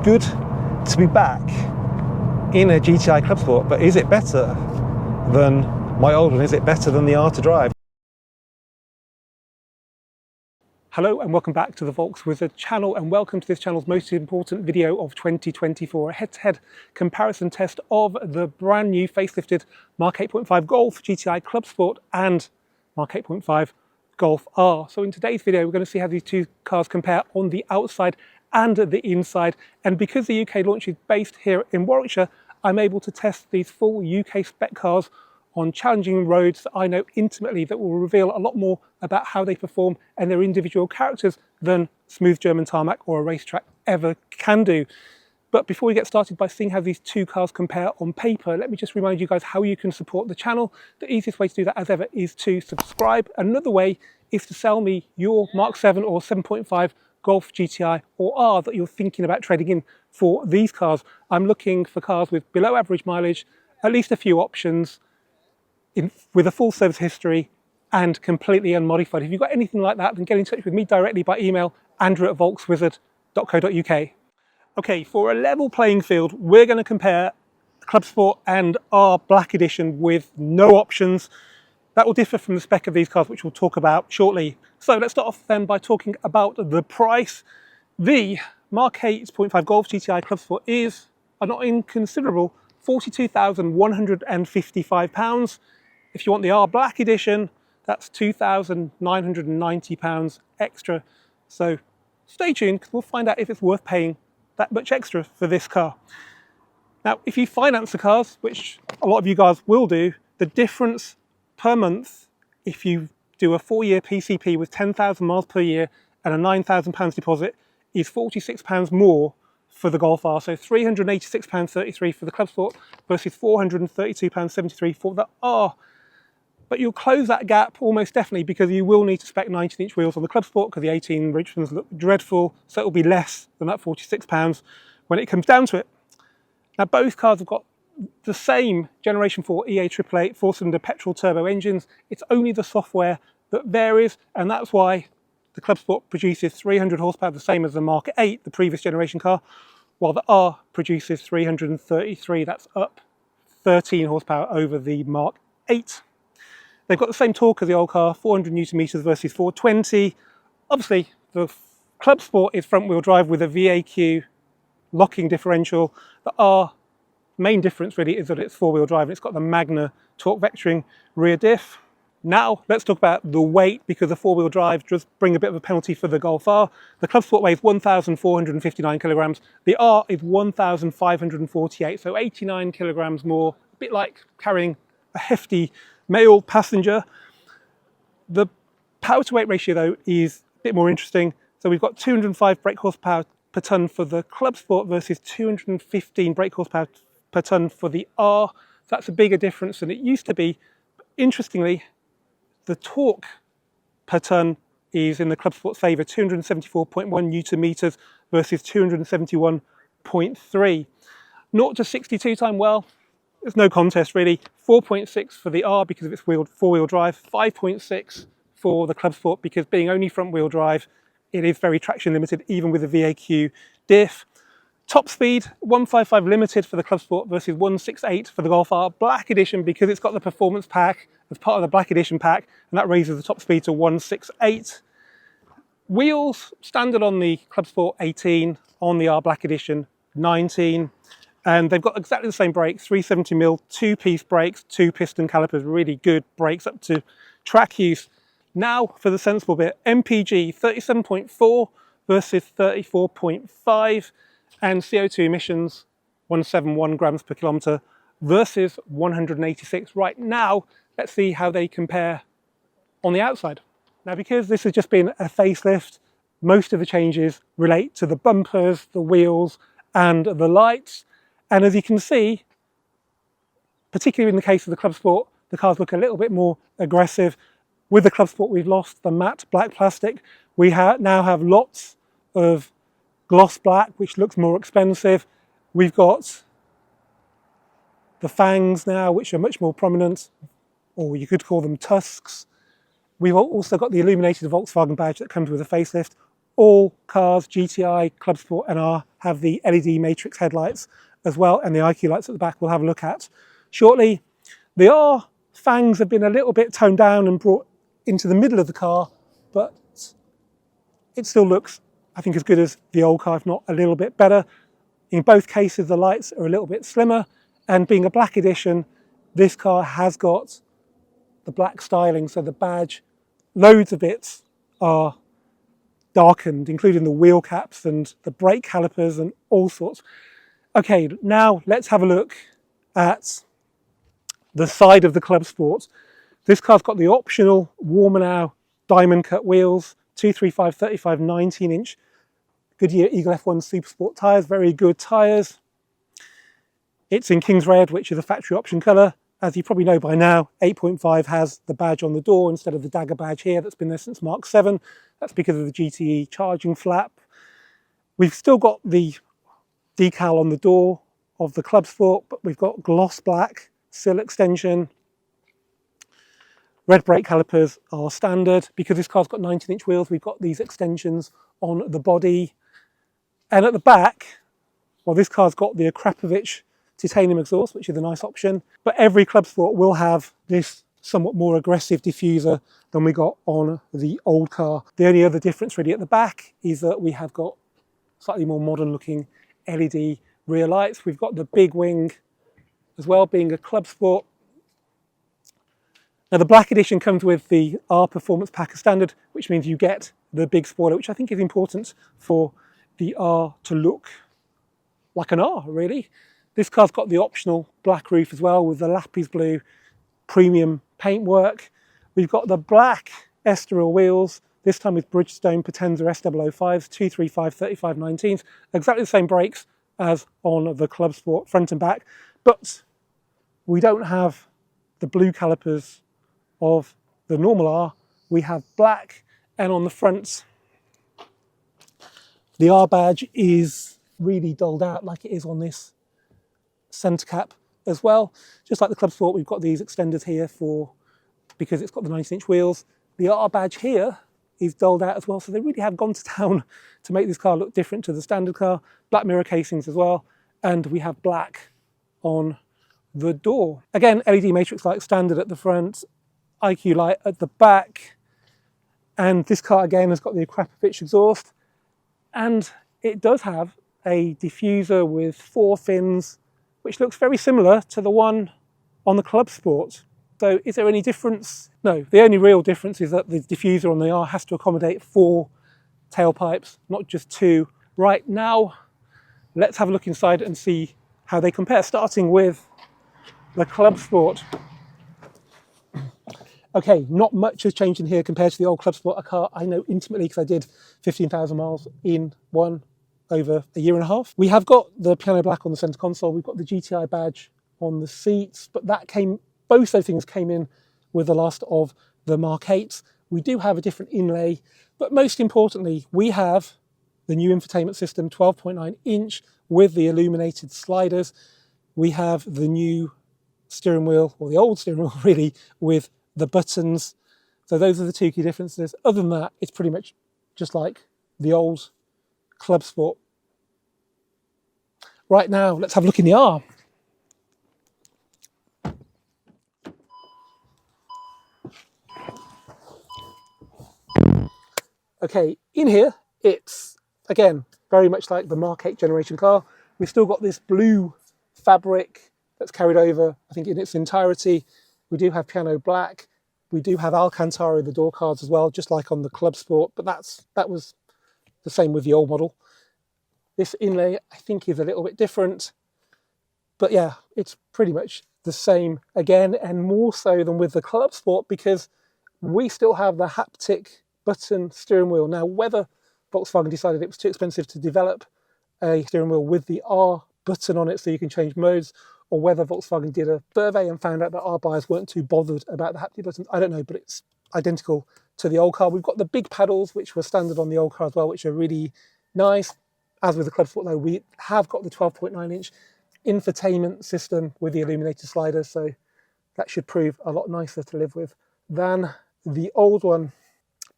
good to be back in a GTI Clubsport, but is it better than my old one? Is it better than the R to drive? Hello and welcome back to the Volkswizard channel, and welcome to this channel's most important video of 2024, a head-to-head comparison test of the brand new facelifted Mark 8.5 Golf GTI Clubsport and Mark 8.5 Golf R. So in today's video we're going to see how these two cars compare on the outside and the inside, and because the UK launch is based here in Warwickshire, I'm able to test these full UK spec cars on challenging roads that I know intimately, that will reveal a lot more about how they perform and their individual characters than smooth German tarmac or a racetrack ever can do. But before we get started by seeing how these two cars compare on paper, let me just remind you guys how you can support the channel. The easiest way to do that, as ever, is to subscribe. Another way is to sell me your Mark 7 or 7.5 Golf GTI or R that you're thinking about trading in for these cars. I'm looking for cars with below average mileage, at least a few options, with a full service history and completely unmodified. If you've got anything like that, then get in touch with me directly by email, andrew@volkswizard.co.uk. Okay, for a level playing field, we're going to compare Clubsport and R Black Edition with no options. That will differ from the spec of these cars, which we'll talk about shortly. So let's start off then by talking about the price. The Mark 8.5 Golf GTI Clubsport is a not inconsiderable £42,155. If you want the R Black Edition, that's £2,990 extra. So stay tuned, because we'll find out if it's worth paying that much extra for this car. Now, if you finance the cars, which a lot of you guys will do, the difference per month, if you do a 4-year PCP with 10,000 miles per year and a £9,000 deposit, is £46 more for the Golf R. So £386.33 for the Clubsport versus £432.73 for the R. But you'll close that gap almost definitely, because you will need to spec 19-inch wheels on the Clubsport, because the 18 Richmonds look dreadful, so it will be less than that £46 when it comes down to it. Now, both cars have got the same Generation 4 EA888 4-cylinder petrol turbo engines. It's only the software that varies, and that's why the Clubsport produces 300 horsepower, the same as the Mark 8, the previous generation car, while the R produces 333. That's up 13 horsepower over the Mark 8. They've got the same torque as the old car, 400 Newton meters versus 420. Obviously, the Clubsport is front-wheel drive with a VAQ locking differential. The R, main difference really is that it's four-wheel drive, and it's got the Magna torque vectoring rear diff. Now, let's talk about the weight, because the four-wheel drive does bring a bit of a penalty for the Golf R. The Clubsport weighs 1,459 kilograms. The R is 1,548, so 89 kilograms more, a bit like carrying a hefty male passenger. The power to weight ratio, though, is a bit more interesting. So we've got 205 brake horsepower per tonne for the Clubsport versus 215 brake horsepower per tonne for the R. So that's a bigger difference than it used to be. But interestingly, the torque per tonne is in the Clubsport's favour, 274.1 Newton meters versus 271.3. 0 to 62 time, well, there's no contest really. 4.6 for the R because of its four-wheel drive, 5.6 for the Clubsport because, being only front-wheel drive, it is very traction limited, even with a VAQ diff. Top speed, 155 limited for the Clubsport versus 168 for the Golf R Black Edition, because it's got the performance pack as part of the Black Edition pack, and that raises the top speed to 168. Wheels, standard on the Clubsport 18, on the R Black Edition 19. And they've got exactly the same brakes, 370mm, two-piece brakes, two piston calipers, really good brakes up to track use. Now for the sensible bit, MPG 37.4 versus 34.5, and CO2 emissions 171 grams per kilometre versus 186. Right now, let's see how they compare on the outside. Now, because this has just been a facelift, most of the changes relate to the bumpers, the wheels, and the lights. And as you can see, particularly in the case of the Clubsport, the cars look a little bit more aggressive. With the Clubsport, we've lost the matte black plastic. We now have lots of gloss black, which looks more expensive. We've got the fangs now, which are much more prominent, or you could call them tusks. We've also got the illuminated Volkswagen badge that comes with a facelift. all cars, GTI, Clubsport and R, have the LED matrix headlights as well, and the IQ lights at the back we'll have a look at shortly. The R fangs have been a little bit toned down and brought into the middle of the car, but it still looks, I think, as good as the old car, if not a little bit better. In both cases, the lights are a little bit slimmer, and being a black edition, this car has got the black styling, so the badge, loads of bits are darkened, including the wheel caps and the brake calipers and all sorts. Okay, now let's have a look at the side of the Clubsport. This car's got the optional Warmer Now diamond cut wheels, 235 35 19-inch Goodyear Eagle F1 Supersport tyres, very good tyres. It's in King's Red, which is a factory option colour. As you probably know by now, 8.5 has the badge on the door instead of the dagger badge here that's been there since Mark 7. That's because of the GTE charging flap. We've still got the decal on the door of the Clubsport, but we've got gloss black, sill extension. Red brake calipers are standard. Because this car's got 19-inch wheels, we've got these extensions on the body. And at the back, well, this car's got the Akrapovic titanium exhaust, which is a nice option. But every Clubsport will have this somewhat more aggressive diffuser than we got on the old car. The only other difference really at the back is that we have got slightly more modern looking LED rear lights. We've got the big wing as well, being a Clubsport. Now the black edition comes with the R Performance Pack as standard, which means you get the big spoiler, which I think is important for the R to look like an R, really. This car's got the optional black roof as well with the Lapis blue premium paintwork. We've got the black Estoril wheels, this time with Bridgestone Potenza S005s, 235 35 19s, exactly the same brakes as on the Clubsport front and back, but we don't have the blue calipers of the normal R. We have black, and on the front, the R badge is really dulled out like it is on this centre cap as well. Just like the Clubsport, we've got these extenders here because it's got the 19-inch wheels. The R badge here is dulled out as well, so they really have gone to town to make this car look different to the standard car. Black mirror casings as well, and we have black on the door. Again, LED matrix light standard at the front, IQ light at the back, and this car again has got the Akrapovic exhaust, and it does have a diffuser with 4 fins, which looks very similar to the one on the Clubsport. So is there any difference? No, the only real difference is that the diffuser on the R has to accommodate 4 tailpipes, not just 2. Right now, let's have a look inside and see how they compare, starting with the Clubsport. Okay, not much has changed in here compared to the old Clubsport, a car I know intimately because I did 15,000 miles in one over a year and a half. We have got the piano black on the centre console, we've got the GTI badge on the seats, but both those things came in with the last of the Mark 8s. We do have a different inlay, but most importantly, we have the new infotainment system, 12.9 inch with the illuminated sliders. We have the new steering wheel, or the old steering wheel really, with the buttons. So those are the 2 key differences. Other than that, it's pretty much just like the old Clubsport. Right now, let's have a look in the R. Okay, in here, it's, again, very much like the Mark 8 generation car. We've still got this blue fabric that's carried over, I think, in its entirety. We do have piano black. We do have Alcantara in the door cards as well, just like on the Clubsport, but that was the same with the old model. This inlay, I think, is a little bit different, but yeah, it's pretty much the same again, and more so than with the Clubsport, because we still have the haptic button steering wheel. Now, whether Volkswagen decided it was too expensive to develop a steering wheel with the R button on it so you can change modes, or whether Volkswagen did a survey and found out that our buyers weren't too bothered about the haptic buttons, I don't know, but it's identical to the old car. We've got the big paddles, which were standard on the old car as well, which are really nice. As with the Clubsport though, we have got the 12.9 inch infotainment system with the illuminated sliders, so that should prove a lot nicer to live with than the old one.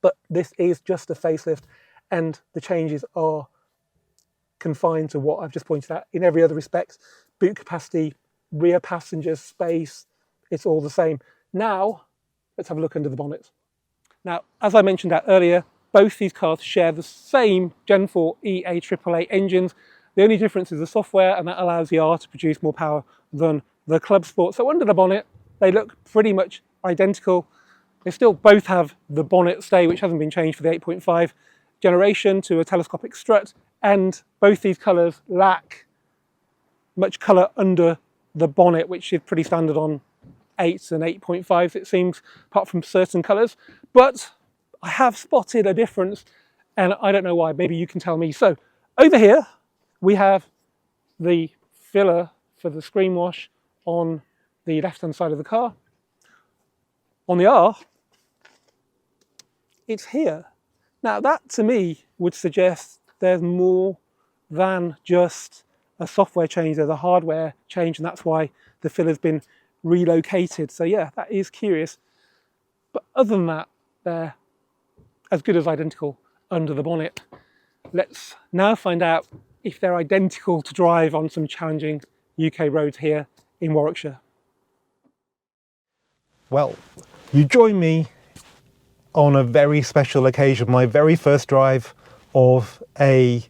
But this is just a facelift, and the changes are confined to what I've just pointed out. In every other respect, boot capacity, rear passenger space, it's all the same. Now, let's have a look under the bonnet. Now, as I mentioned out earlier, both these cars share the same Gen 4 EA888 engines. The only difference is the software, and that allows the R to produce more power than the Clubsport. So under the bonnet, they look pretty much identical. They still both have the bonnet stay, which hasn't been changed for the 8.5 generation, to a telescopic strut, and both these colours lack much colour under the bonnet, which is pretty standard on 8s and 8.5s, it seems, apart from certain colours. But I have spotted a difference, and I don't know why. Maybe you can tell me. So over here, we have the filler for the screen wash on the left-hand side of the car. On the R, it's here. Now that to me would suggest there's more than just a software change, there's a hardware change, and that's why the filler's been relocated. So yeah, that is curious. But other than that, they're as good as identical under the bonnet. Let's now find out if they're identical to drive on some challenging UK roads here in Warwickshire. Well, you join me on a very special occasion, my very first drive of a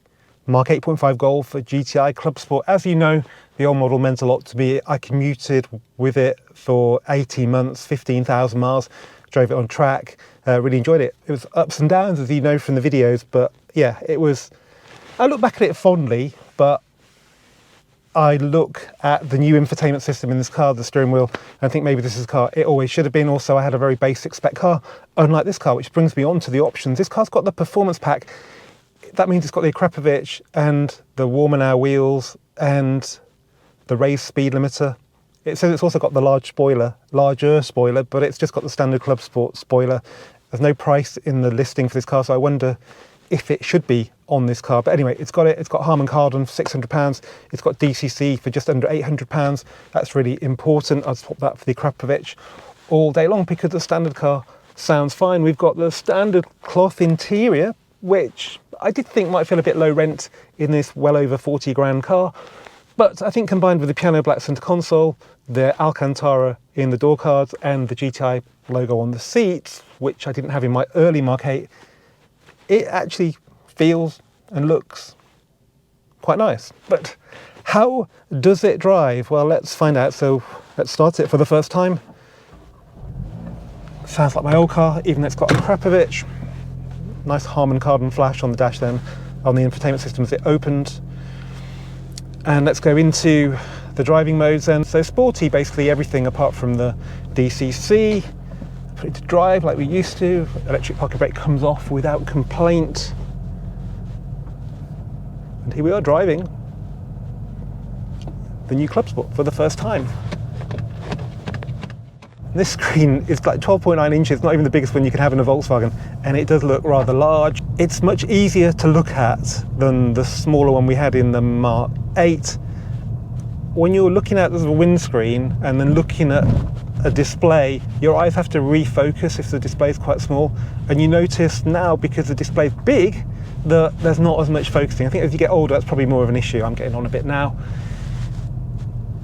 Mark 8.5 Golf at Gti Clubsport. As you know, the old model meant a lot to me. I commuted with it for 18 months, 15,000 miles, drove it on track, really enjoyed it. It was ups and downs, as you know from the videos, but yeah, it was, I look back at it fondly, but I look at the new infotainment system in this car, the steering wheel, and I think maybe this is a car it always should have been. Also, I had a very basic spec car, unlike this car, which brings me on to the options. This car's got the performance pack. That means it's got the Akrapovic and the Warmanau wheels and the raised speed limiter. It says it's also got the larger spoiler, but it's just got the standard Clubsport spoiler. There's no price in the listing for this car, so I wonder if it should be on this car. But anyway, it's got Harman Kardon for £600. It's got DCC for just under £800. That's really important. I'd swap that for the Akrapovic all day long because the standard car sounds fine. We've got the standard cloth interior, which I did think might feel a bit low rent in this well over 40 grand car. But I think combined with the piano black centre console, the Alcantara in the door cards, and the GTI logo on the seats, which I didn't have in my early Mark 8, it actually feels and looks quite nice. But how does it drive? Well, let's find out. So let's start it for the first time. Sounds like my old car, even though it's got a Akrapovic. Nice Harman Kardon flash on the dash then, on the infotainment system as it opened. And let's go into the driving modes then. So sporty, basically everything apart from the DCC. Put it to drive like we used to. Electric parking brake comes off without complaint. And here we are driving the new Clubsport for the first time. This screen is like 12.9 inches, not even the biggest one you can have in a Volkswagen, and it does look rather large. It's much easier to look at than the smaller one we had in the Mark 8. When you're looking at the windscreen and then looking at a display, your eyes have to refocus if the display is quite small, and you notice now, because the display is big, that there's not as much focusing. I think as you get older, that's probably more of an issue. I'm getting on a bit now.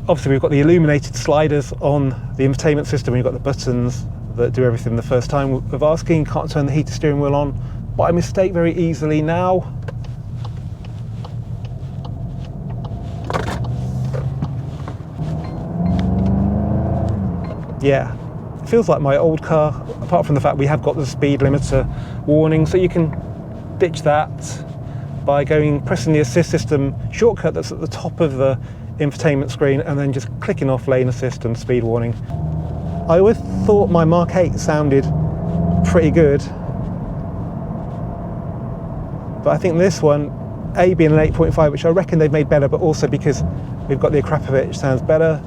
Obviously, we've got the illuminated sliders on the infotainment system. We've got the buttons that do everything the first time of asking. Can't turn the heated steering wheel on by mistake very easily now. Yeah, it feels like my old car, apart from the fact we have got the speed limiter warning, so you can ditch that by pressing the assist system shortcut that's at the top of the infotainment screen and then just clicking off lane assist and speed warning. I always thought my Mark 8 sounded pretty good, but I think this one, A being an 8.5, which I reckon they've made better, but also because we've got the Akrapovic, sounds better.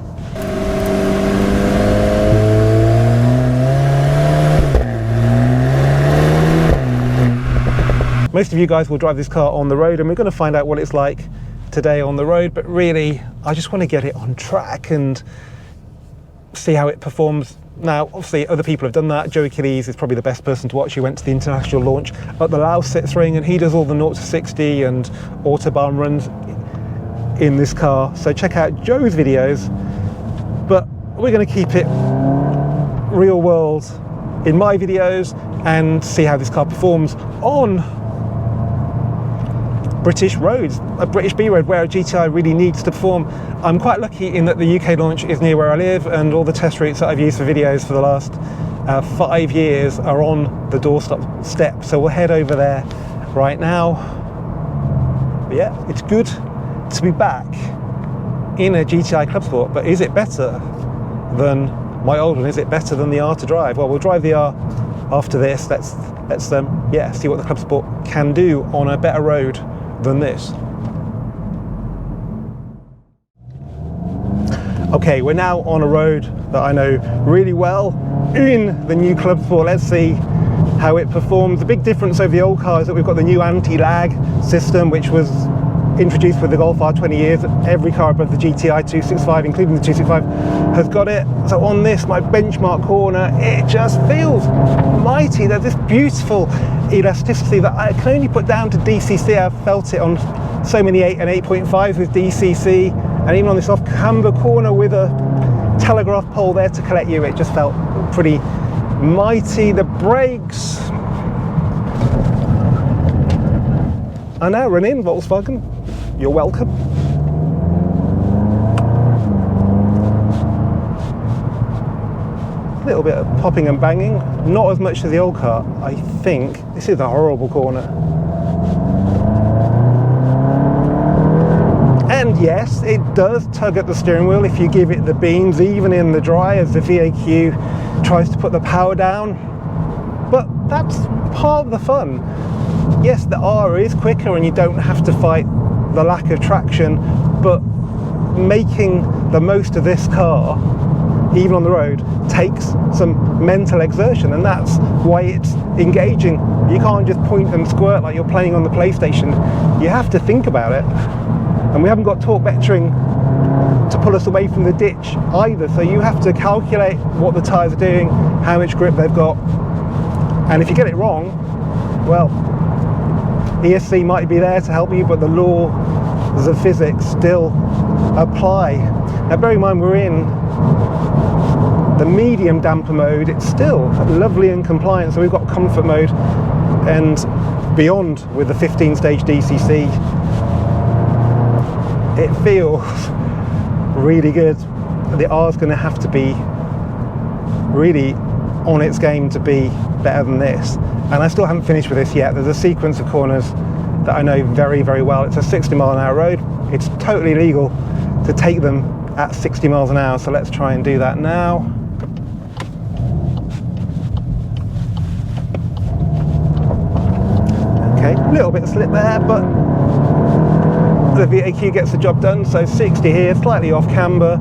Most of you guys will drive this car on the road, and we're going to find out what it's like today on the road, but really I just want to get it on track and see how it performs. Now, obviously, other people have done that. Joe Achilles is probably the best person to watch. He went to the international launch at the Lausitz ring, and he does all the 0 to 60 and autobahn runs in this car. So check out Joe's videos. But we're going to keep it real world in my videos and see how this car performs on British roads, a British B road where a GTI really needs to perform. I'm quite lucky in that the UK launch is near where I live, and all the test routes that I've used for videos for the last 5 years are on the doorstep. So we'll head over there right now. But yeah, it's good to be back in a GTI Clubsport, but is it better than my old one? Is it better than the R to drive? Well, we'll drive the R after this. Let's see what the Clubsport can do on a better road than this. Okay, we're now on a road that I know really well in the new Clubsport. Let's see how it performs. The big difference over the old car is that we've got the new anti-lag system, which was introduced with the Golf R 20 years. Every car above the GTI 265, including the 265, has got it. So on this, my benchmark corner, it just feels mighty. There's this beautiful elasticity that I can only put down to DCC. I've felt it on so many 8 and 8.5s with DCC, and even on this off camber corner with a telegraph pole there to collect you, it just felt pretty mighty. The brakes are now running, Volkswagen. You're welcome. A little bit of popping and banging, not as much as the old car. I think this is a horrible corner. And yes, it does tug at the steering wheel if you give it the beans, even in the dry, as the VAQ tries to put the power down. But that's part of the fun. Yes, the R is quicker and you don't have to fight the lack of traction, but making the most of this car, even on the road, takes some mental exertion, and that's why it's engaging. You can't just point and squirt like you're playing on the PlayStation. You have to think about it. And we haven't got torque vectoring to pull us away from the ditch either, so you have to calculate what the tyres are doing, how much grip they've got, and if you get it wrong, well, ESC might be there to help you, but the laws of physics still apply. Now bear in mind, we're in the medium damper mode. It's still lovely and compliant, so we've got comfort mode and beyond with the 15-stage DCC. It feels really good. The R is going to have to be really on its game to be better than this. And I still haven't finished with this yet. There's a sequence of corners that I know very, very well. It's a 60-mile-an-hour road. It's totally legal to take them at 60 miles an hour. So let's try and do that now. Okay, a little bit of slip there, but the VAQ gets the job done. So 60 here, slightly off camber.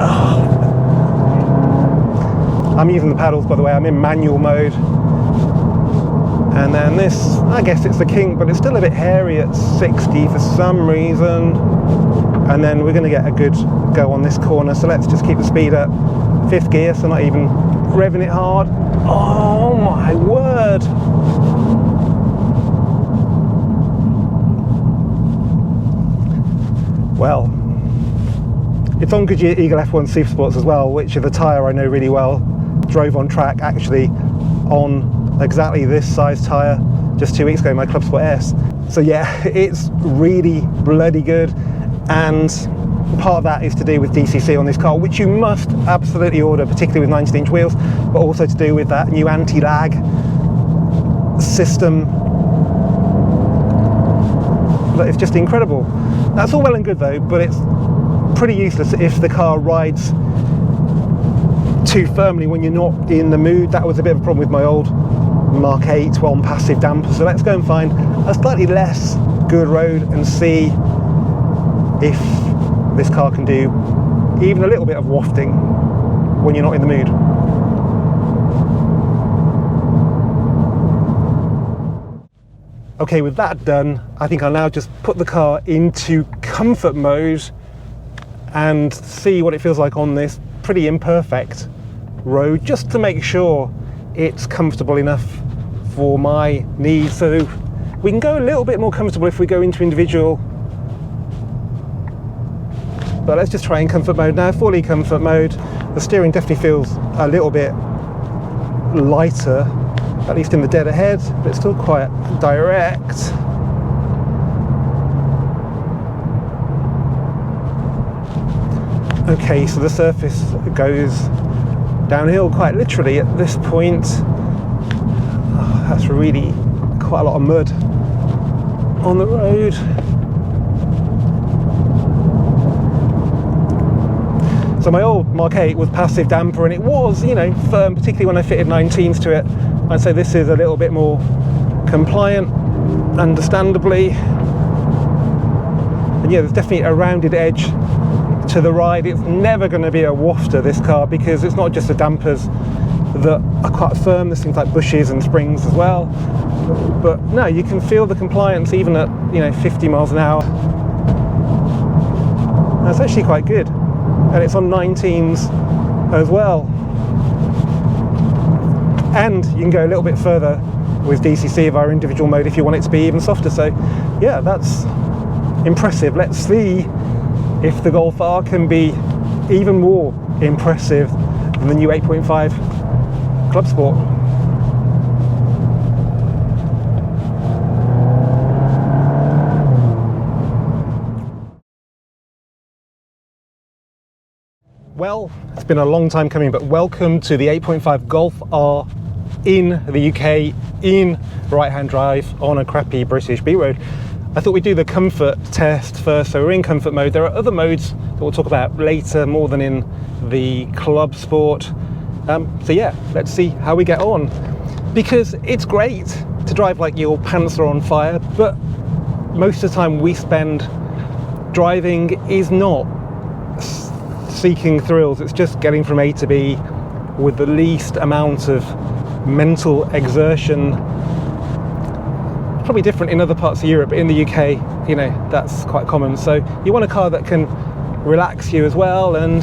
Oh. I'm using the paddles, by the way. I'm in manual mode. And then this, I guess it's the king, but it's still a bit hairy at 60 for some reason. And then we're going to get a good go on this corner. So let's just keep the speed up. 5th gear, so not even revving it hard. Oh my word. Well, it's on Goodyear Eagle F1 Supersports as well, which is a tyre I know really well. Drove on track actually on exactly this size tyre just 2 weeks ago, my Clubsport S. So yeah, it's really bloody good, and part of that is to do with DCC on this car, which you must absolutely order, particularly with 19-inch wheels, but also to do with that new anti-lag system. It's just incredible. That's all well and good though, but it's pretty useless if the car rides too firmly when you're not in the mood. That was a bit of a problem with my old Mark 8 on passive damper. So let's go and find a slightly less good road and see if this car can do even a little bit of wafting when you're not in the mood. Okay, with that done, I think I'll now just put the car into comfort mode and see what it feels like on this pretty imperfect road just to make sure it's comfortable enough for my needs. So we can go a little bit more comfortable if we go into individual. But let's just try in comfort mode now, fully comfort mode. The steering definitely feels a little bit lighter, at least in the dead ahead, but it's still quite direct. Okay, so the surface goes downhill quite literally at this point. Oh, that's really quite a lot of mud on the road. So my old Mark 8 was passive damper, and it was, you know, firm, particularly when I fitted 19s to it. I'd say this is a little bit more compliant, understandably. And yeah, there's definitely a rounded edge to the ride. It's never going to be a wafter, this car, because it's not just the dampers that are quite firm. There's things like bushes and springs as well. But no, you can feel the compliance even at, you know, 50 miles an hour. That's actually quite good. And it's on 19s as well. And you can go a little bit further with DCC via individual mode if you want it to be even softer. So yeah, that's impressive. Let's see if the Golf R can be even more impressive than the new 8.5 Clubsport. Well, it's been a long time coming, but welcome to the 8.5 Golf R in the UK, in right-hand drive on a crappy British beat road. I thought we'd do the comfort test first, so we're in comfort mode. There are other modes that we'll talk about later, more than in the Clubsport. So yeah, let's see how we get on. Because it's great to drive like your pants are on fire, but most of the time we spend driving is not seeking thrills. It's just getting from A to B with the least amount of mental exertion. It's probably different in other parts of Europe, but in the UK, you know, that's quite common. So you want a car that can relax you as well, and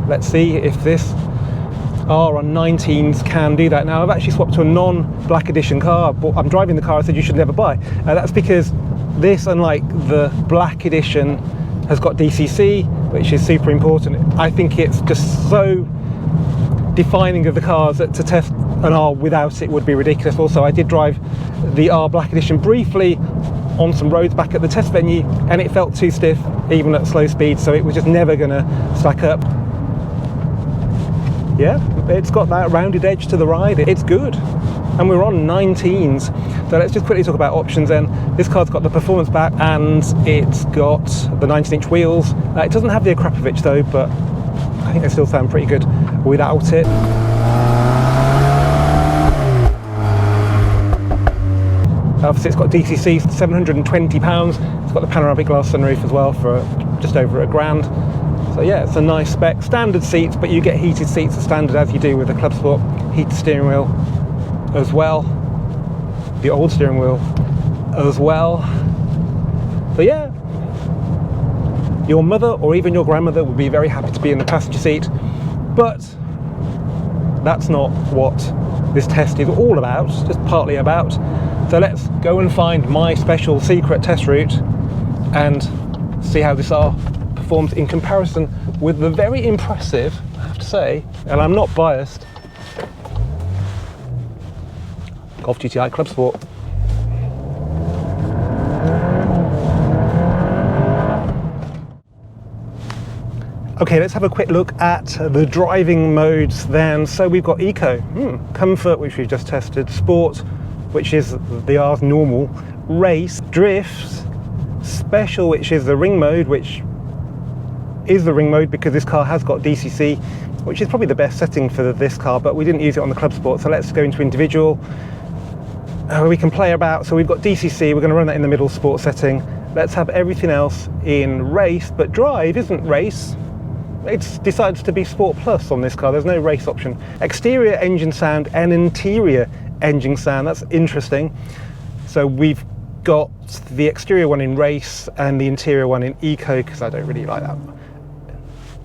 let's see if this R on 19s can do that. Now I've actually swapped to a non-black edition car, but I'm driving the car. I said you should never buy. That's because this, unlike the black edition, has got DCC, which is super important. I think it's just so defining of the cars that to test an R without it would be ridiculous. Also, I did drive the R Black Edition briefly on some roads back at the test venue, and it felt too stiff even at slow speed, so it was just never going to stack up. Yeah, it's got that rounded edge to the ride. It's good. And we're on 19s. So let's just quickly talk about options then. This car's got the performance back, and it's got the 19-inch wheels. It doesn't have the Akrapovic though, but I think they still sound pretty good without it. Obviously it's got DCC, £720. It's got the panoramic glass sunroof as well for just over £1,000. So yeah, it's a nice spec. Standard seats, but you get heated seats as standard as you do with the Clubsport. Heated steering wheel as well, the old steering wheel as well. So yeah, your mother or even your grandmother would be very happy to be in the passenger seat, but that's not what this test is all about, just partly about. So let's go and find my special secret test route and see how this R performs in comparison with the very impressive, I have to say, and I'm not biased, Golf GTI Clubsport. Okay, let's have a quick look at the driving modes then. So we've got Eco, Comfort, which we've just tested, Sport, which is the R's normal, Race, Drift, Special, which is the ring mode, which is the ring mode because this car has got DCC, which is probably the best setting for this car, but we didn't use it on the Clubsport. So let's go into individual. We can play about, so we've got DCC, we're going to run that in the middle sport setting. Let's have everything else in race, but drive isn't race. It decides to be Sport Plus on this car. There's no race option. Exterior engine sound and interior engine sound, that's interesting. So we've got the exterior one in race and the interior one in Eco, because I don't really like that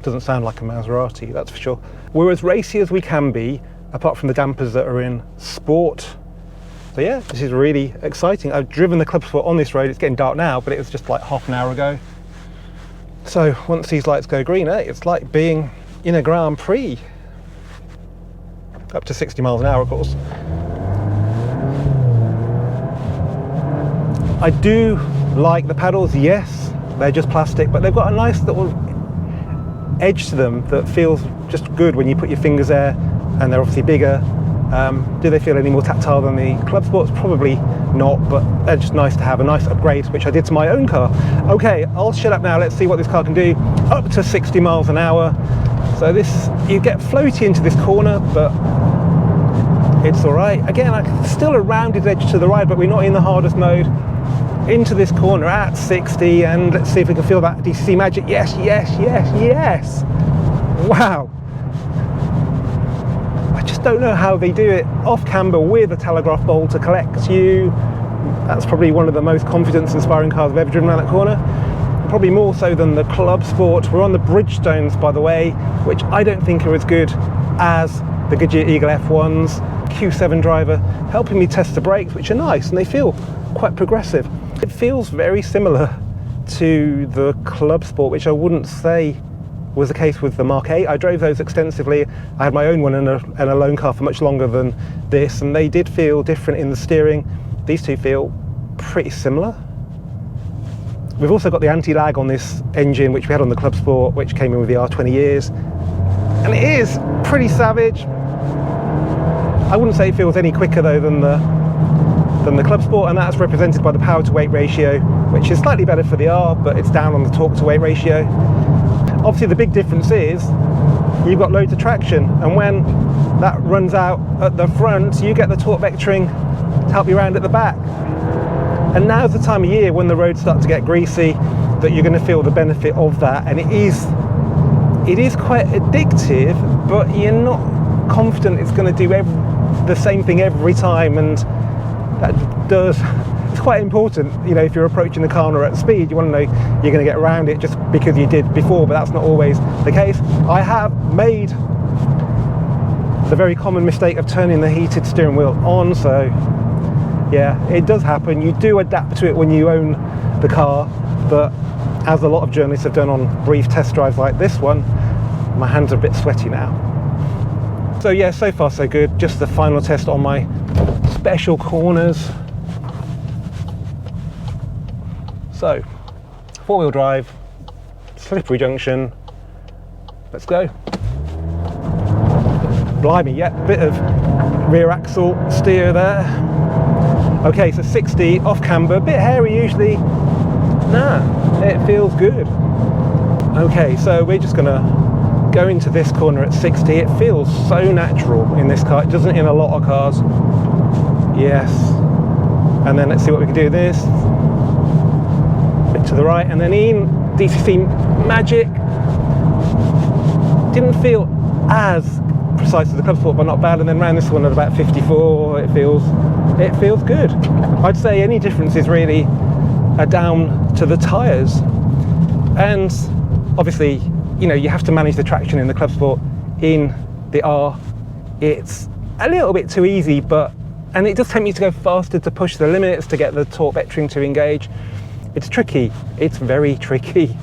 Doesn't sound like a Maserati, that's for sure. We're as racy as we can be, apart from the dampers that are in Sport. So yeah, this is really exciting. I've driven the Clubsport on this road. It's getting dark now, but it was just like half an hour ago. So once these lights go green, it's like being in a Grand Prix. Up to 60 miles an hour, of course. I do like the paddles, yes, they're just plastic, but they've got a nice little edge to them that feels just good when you put your fingers there, and they're obviously bigger. Do they feel any more tactile than the Clubsports? Probably not, but they're just nice to have, a nice upgrade, which I did to my own car. Okay, I'll shut up now, let's see what this car can do. Up to 60 miles an hour. So this, you get floaty into this corner, but it's all right. Again, still a rounded edge to the right, but we're not in the hardest mode. Into this corner at 60, and let's see if we can feel that DCC magic. Yes, yes, yes, yes. Wow. I just don't know how they do it off camber with a telegraph bowl to collect you. That's probably one of the most confidence-inspiring cars I've ever driven around that corner. Probably more so than the Clubsport. We're on the Bridgestones, by the way, which I don't think are as good as the Goodyear Eagle F1s. Q7 driver helping me test the brakes, which are nice, and they feel quite progressive. It feels very similar to the Clubsport, which I wouldn't say was the case with the Mark 8. I drove those extensively. I had my own one and a loan car for much longer than this, and they did feel different in the steering. These two feel pretty similar. We've also got the anti-lag on this engine, which we had on the Clubsport, which came in with the R20 years, and it is pretty savage. I wouldn't say it feels any quicker though than the Clubsport, and that's represented by the power to weight ratio, which is slightly better for the R, but it's down on the torque to weight ratio. Obviously the big difference is you've got loads of traction, and when that runs out at the front, you get the torque vectoring to help you around at the back. And now's the time of year when the roads start to get greasy that you're going to feel the benefit of that, and it is quite addictive, but you're not confident it's going to do the same thing every time, and it's quite important. You know, if you're approaching the corner at speed, you want to know you're going to get around it just because you did before, but that's not always the case. I have made the very common mistake of turning the heated steering wheel on, so yeah, it does happen. You do adapt to it when you own the car, but as a lot of journalists have done on brief test drives like this one, my hands are a bit sweaty now. So yeah, so far so good. Just the final test on my special corners. So, four-wheel drive, slippery junction. Let's go. Blimey, yeah, bit of rear axle steer there. Okay, so 60 off camber, a bit hairy usually. Nah, it feels good. Okay, so we're just gonna go into this corner at 60. It feels so natural in this car. It doesn't in a lot of cars. Yes. And then let's see what we can do. This bit to the right, and then in DCC magic. Didn't feel as precise as the Clubsport, but not bad. And then ran this one at about 54. It feels good. I'd say any differences really are down to the tyres, and obviously, you know, you have to manage the traction in the Clubsport. In the R, it's a little bit too easy, and it does tempt me to go faster to push the limits to get the torque vectoring to engage. It's tricky. It's very tricky.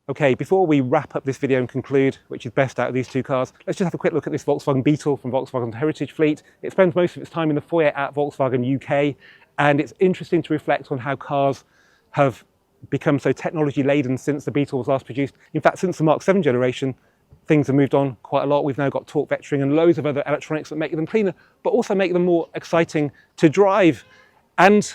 Okay, before we wrap up this video and conclude which is best out of these two cars, let's just have a quick look at this Volkswagen Beetle from Volkswagen's Heritage Fleet. It spends most of its time in the foyer at Volkswagen UK, and it's interesting to reflect on how cars have become so technology laden since the Beetle was last produced. In fact, since the Mark 7 generation, things have moved on quite a lot. We've now got torque vectoring and loads of other electronics that make them cleaner, but also make them more exciting to drive. And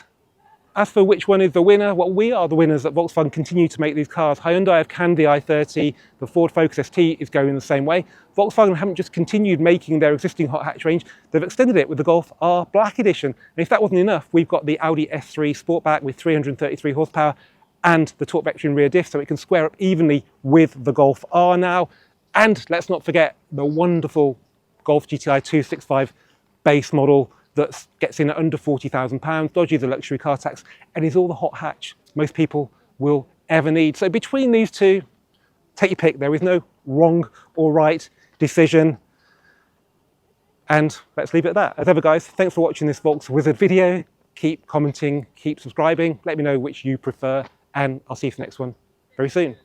as for which one is the winner, well, we are the winners at Volkswagen continue to make these cars. Hyundai have canned the i30, the Ford Focus ST is going the same way. Volkswagen haven't just continued making their existing hot hatch range, they've extended it with the Golf R Black Edition. And if that wasn't enough, we've got the Audi S3 Sportback with 333 horsepower and the torque vectoring rear diff, so it can square up evenly with the Golf R now. And let's not forget the wonderful Golf GTI 265 base model that gets in at under £40,000, dodges the luxury car tax, and is all the hot hatch most people will ever need. So between these two, take your pick. There is no wrong or right decision. And let's leave it at that. As ever, guys, thanks for watching this Volks Wizard video. Keep commenting, keep subscribing. Let me know which you prefer, and I'll see you for the next one very soon.